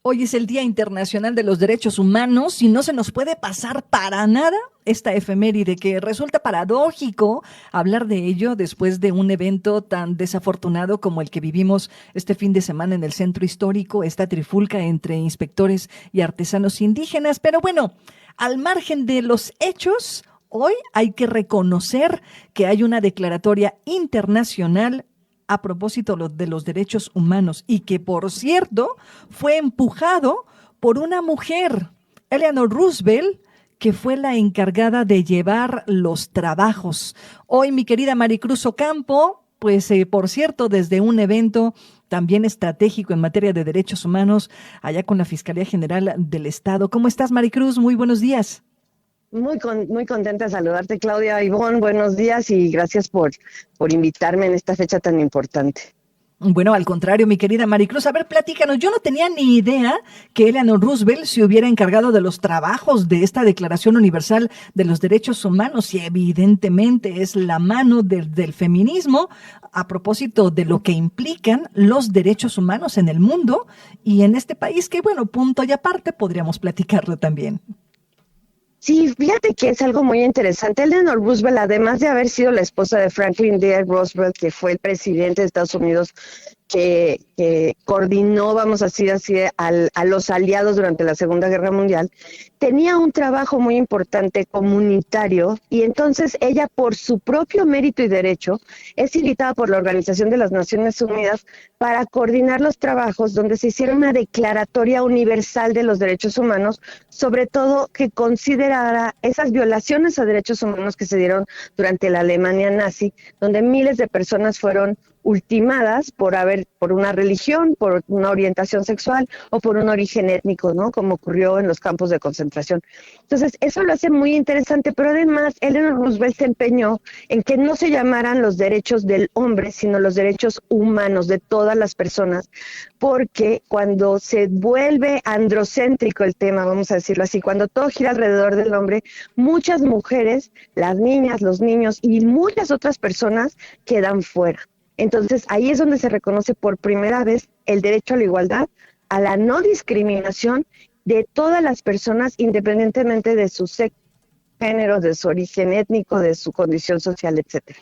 Hoy es el Día Internacional de los Derechos Humanos y no se nos puede pasar para nada esta efeméride, que resulta paradójico hablar de ello después de un evento tan desafortunado como el que vivimos este fin de semana en el centro histórico, esta trifulca entre inspectores y artesanos indígenas. Pero bueno, al margen de los hechos, hoy hay que reconocer que hay una declaratoria internacional a propósito de los derechos humanos y que, por cierto, fue empujado por una mujer, Eleanor Roosevelt, que fue la encargada de llevar los trabajos. Hoy, mi querida Maricruz Ocampo, pues, por cierto, desde un evento también estratégico en materia de derechos humanos, allá con la Fiscalía General del Estado. ¿Cómo estás, Maricruz? Muy buenos días. Muy contenta de saludarte, Claudia. Ivonne, buenos días y gracias por invitarme en esta fecha tan importante. Bueno, al contrario, mi querida Maricruz, a ver, platícanos. Yo no tenía ni idea que Eleanor Roosevelt se hubiera encargado de los trabajos de esta Declaración Universal de los Derechos Humanos, y evidentemente es la mano del feminismo a propósito de lo que implican los derechos humanos en el mundo y en este país, que bueno, punto y aparte podríamos platicarlo también. Sí, fíjate que es algo muy interesante. Eleanor Roosevelt, además de haber sido la esposa de Franklin D. Roosevelt, que fue el presidente de Estados Unidos, que coordinó, vamos a decir así, a los aliados durante la Segunda Guerra Mundial, tenía un trabajo muy importante comunitario, y entonces ella, por su propio mérito y derecho, es invitada por la Organización de las Naciones Unidas para coordinar los trabajos donde se hiciera una declaratoria universal de los derechos humanos, sobre todo que considerara esas violaciones a derechos humanos que se dieron durante la Alemania nazi, donde miles de personas fueron ultimadas por una religión, por una orientación sexual o por un origen étnico, ¿no? Como ocurrió en los campos de concentración. Entonces, eso lo hace muy interesante, pero además Eleanor Roosevelt se empeñó en que no se llamaran los derechos del hombre, sino los derechos humanos de todas las personas, porque cuando se vuelve androcéntrico el tema, vamos a decirlo así, cuando todo gira alrededor del hombre, muchas mujeres, las niñas, los niños y muchas otras personas quedan fuera. Entonces, ahí es donde se reconoce por primera vez el derecho a la igualdad, a la no discriminación de todas las personas, independientemente de su sexo, género, de su origen étnico, de su condición social, etcétera.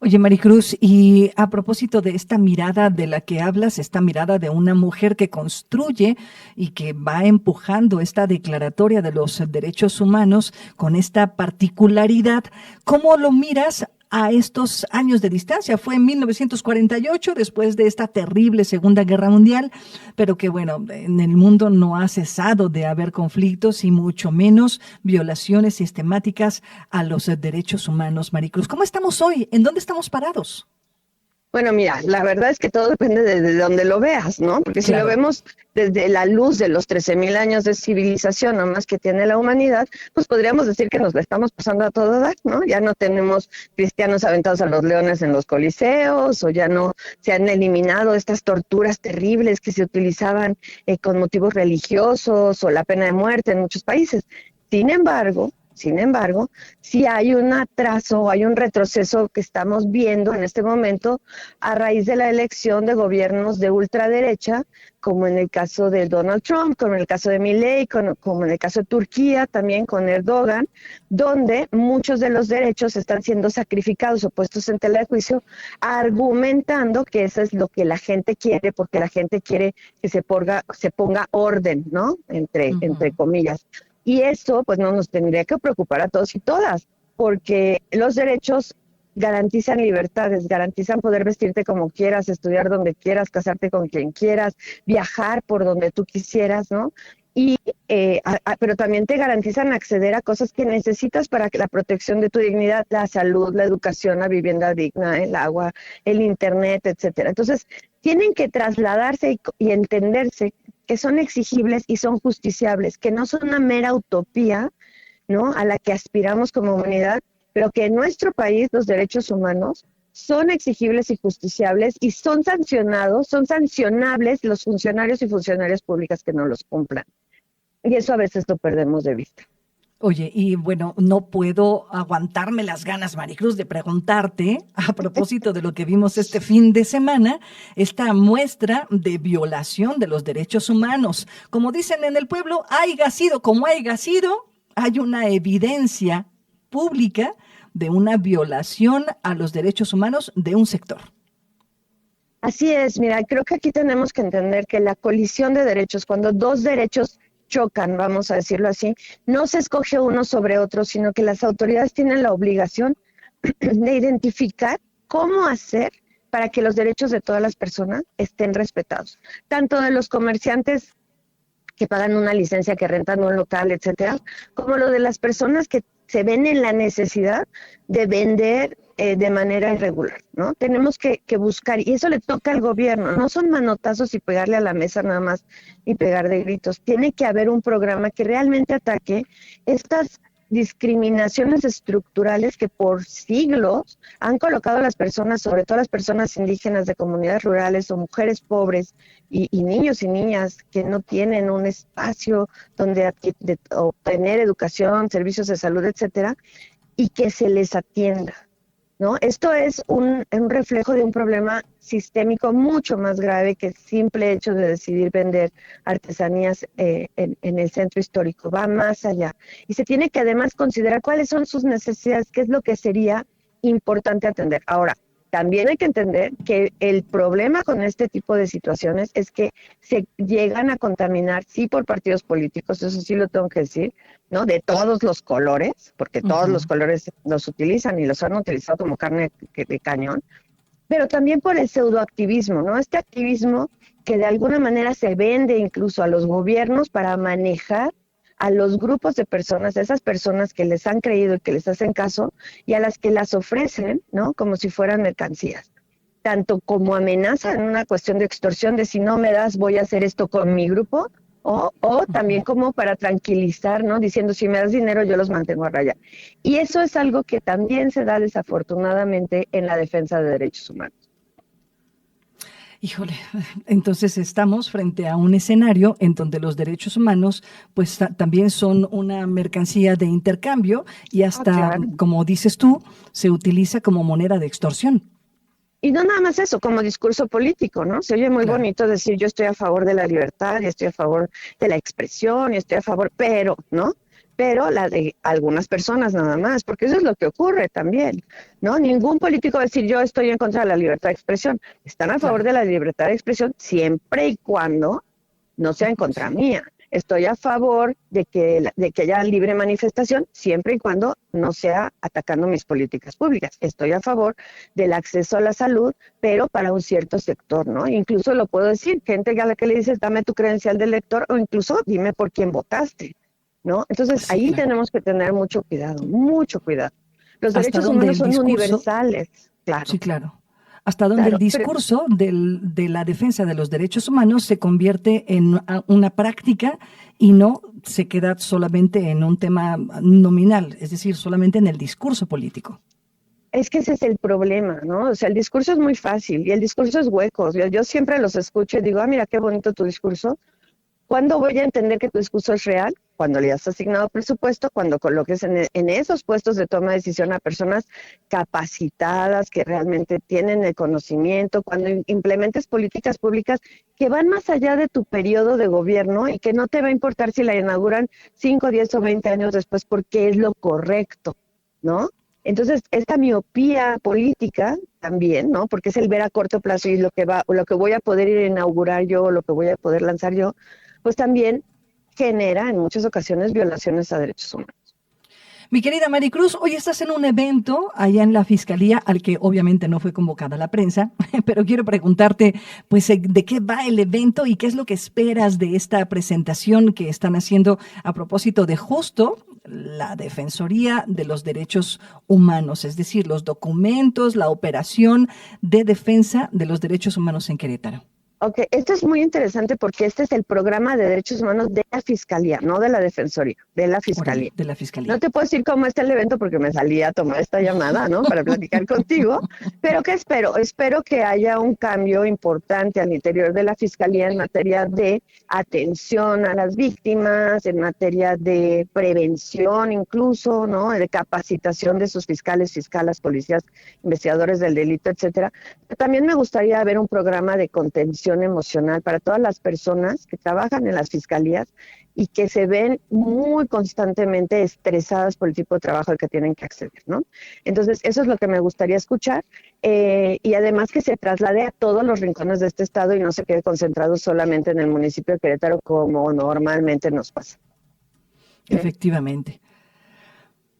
Oye, Maricruz, y a propósito de esta mirada de la que hablas, esta mirada de una mujer que construye y que va empujando esta declaratoria de los derechos humanos con esta particularidad, ¿cómo lo miras a estos años de distancia? Fue en 1948, después de esta terrible Segunda Guerra Mundial, pero que bueno, en el mundo no ha cesado de haber conflictos y mucho menos violaciones sistemáticas a los derechos humanos. Maricruz, ¿cómo estamos hoy? ¿En dónde estamos parados? Bueno, mira, la verdad es que todo depende de donde lo veas, ¿no? Porque si lo vemos desde la luz de los 13,000 años de civilización nomás que tiene la humanidad, pues podríamos decir que nos la estamos pasando a todo dar, ¿no? Ya no tenemos cristianos aventados a los leones en los coliseos, o ya no se han eliminado estas torturas terribles que se utilizaban con motivos religiosos, o la pena de muerte en muchos países. Sin embargo, sí hay un atraso, hay un retroceso que estamos viendo en este momento a raíz de la elección de gobiernos de ultraderecha, como en el caso de Donald Trump, como en el caso de Milei, como en el caso de Turquía, también con Erdogan, donde muchos de los derechos están siendo sacrificados o puestos en tela de juicio, argumentando que eso es lo que la gente quiere, porque la gente quiere que se ponga orden, ¿no? Entre comillas. Y eso pues no nos tendría que preocupar a todos y todas, porque los derechos garantizan libertades, garantizan poder vestirte como quieras, estudiar donde quieras, casarte con quien quieras, viajar por donde tú quisieras, ¿no? Y pero también te garantizan acceder a cosas que necesitas para que la protección de tu dignidad, la salud, la educación, la vivienda digna, el agua, el internet, etcétera. Entonces, tienen que trasladarse y entenderse que son exigibles y son justiciables, que no son una mera utopía, ¿no?, a la que aspiramos como humanidad, pero que en nuestro país los derechos humanos son exigibles y justiciables y son sancionables los funcionarios y funcionarias públicas que no los cumplan. Y eso a veces lo perdemos de vista. Oye, y bueno, no puedo aguantarme las ganas, Maricruz, de preguntarte, a propósito de lo que vimos este fin de semana, esta muestra de violación de los derechos humanos. Como dicen en el pueblo, haiga sido como haiga sido, hay una evidencia pública de una violación a los derechos humanos de un sector. Así es, mira, creo que aquí tenemos que entender que la colisión de derechos, cuando dos derechos chocan, vamos a decirlo así, no se escoge uno sobre otro, sino que las autoridades tienen la obligación de identificar cómo hacer para que los derechos de todas las personas estén respetados, tanto de los comerciantes que pagan una licencia, que rentan un local, etcétera, como lo de las personas que se ven en la necesidad de vender de manera irregular, ¿no? Tenemos que buscar, y eso le toca al gobierno, no son manotazos y pegarle a la mesa nada más y pegar de gritos. Tiene que haber un programa que realmente ataque estas discriminaciones estructurales que por siglos han colocado a las personas, sobre todo las personas indígenas de comunidades rurales o mujeres pobres y niños y niñas que no tienen un espacio donde obtener educación, servicios de salud, etcétera, y que se les atienda, ¿no? Esto es un reflejo de un problema sistémico mucho más grave que el simple hecho de decidir vender artesanías en el centro histórico. Va más allá. Y se tiene que además considerar cuáles son sus necesidades, qué es lo que sería importante atender. Ahora, también hay que entender que el problema con este tipo de situaciones es que se llegan a contaminar, sí, por partidos políticos, eso sí lo tengo que decir, ¿no? De todos los colores, porque todos los colores los utilizan y los han utilizado como carne de cañón, pero también por el pseudoactivismo, ¿no? Este activismo que de alguna manera se vende incluso a los gobiernos para manejar a los grupos de personas, a esas personas que les han creído y que les hacen caso y a las que las ofrecen, ¿no? Como si fueran mercancías. Tanto como amenaza en una cuestión de extorsión de si no me das voy a hacer esto con mi grupo, o también como para tranquilizar, ¿no? Diciendo si me das dinero yo los mantengo a raya. Y eso es algo que también se da desafortunadamente en la defensa de derechos humanos. Híjole, entonces estamos frente a un escenario en donde los derechos humanos pues también son una mercancía de intercambio y hasta, claro, como dices tú, se utiliza como moneda de extorsión. Y no nada más eso, como discurso político, ¿no? Se oye muy bonito decir yo estoy a favor de la libertad, y estoy a favor de la expresión, y estoy a favor, pero, ¿no? Pero la de algunas personas nada más, porque eso es lo que ocurre también, ¿no? Ningún político va a decir yo estoy en contra de la libertad de expresión. Están a favor de la libertad de expresión siempre y cuando no sea en contra mía. Estoy a favor de que haya libre manifestación siempre y cuando no sea atacando mis políticas públicas. Estoy a favor del acceso a la salud, pero para un cierto sector, ¿no? Incluso lo puedo decir, gente a la que le dices dame tu credencial de elector o incluso dime por quién votaste, ¿no? Entonces sí, ahí claro, tenemos que tener mucho cuidado, mucho cuidado. Los derechos humanos son universales, claro. Sí, claro. Hasta donde el discurso de la defensa de los derechos humanos se convierte en una práctica y no se queda solamente en un tema nominal, es decir, solamente en el discurso político. Es que ese es el problema, ¿no? O sea, el discurso es muy fácil y el discurso es hueco. Yo siempre los escucho y digo, mira qué bonito tu discurso. ¿Cuándo voy a entender que tu discurso es real? Cuando le has asignado presupuesto, cuando coloques en esos puestos de toma de decisión a personas capacitadas, que realmente tienen el conocimiento, cuando implementes políticas públicas que van más allá de tu periodo de gobierno y que no te va a importar si la inauguran 5, 10 o 20 años después porque es lo correcto, ¿no? Entonces, esta miopía política también, ¿no? Porque es el ver a corto plazo y lo que voy a poder ir a inaugurar yo, lo que voy a poder lanzar yo, pues también genera en muchas ocasiones violaciones a derechos humanos. Mi querida Maricruz, hoy estás en un evento allá en la Fiscalía, al que obviamente no fue convocada la prensa, pero quiero preguntarte, pues, ¿de qué va el evento y qué es lo que esperas de esta presentación que están haciendo a propósito de justo la Defensoría de los Derechos Humanos, es decir, los documentos, la operación de defensa de los derechos humanos en Querétaro? Ok, esto es muy interesante porque este es el programa de derechos humanos de la Fiscalía, no de la Defensoría, de la Fiscalía. De la Fiscalía. No te puedo decir cómo está el evento porque me salí a tomar esta llamada, ¿no? Para platicar contigo. Pero ¿qué espero? Espero que haya un cambio importante al interior de la Fiscalía en materia de atención a las víctimas, en materia de prevención incluso, ¿no? De capacitación de sus fiscales, fiscalas, policías, investigadores del delito, etcétera. Pero también me gustaría ver un programa de contención emocional para todas las personas que trabajan en las fiscalías y que se ven muy constantemente estresadas por el tipo de trabajo al que tienen que acceder, ¿no? Entonces, eso es lo que me gustaría escuchar y además que se traslade a todos los rincones de este estado y no se quede concentrado solamente en el municipio de Querétaro como normalmente nos pasa. Efectivamente.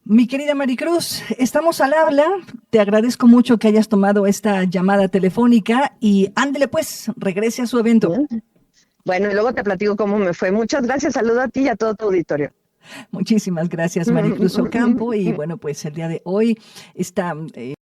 Mi querida Maricruz, estamos al habla. Te agradezco mucho que hayas tomado esta llamada telefónica y ándele pues, regrese a su evento. Bien. Bueno, y luego te platico cómo me fue. Muchas gracias, saludo a ti y a todo tu auditorio. Muchísimas gracias, Maricruz Ocampo. Y bueno, pues el día de hoy está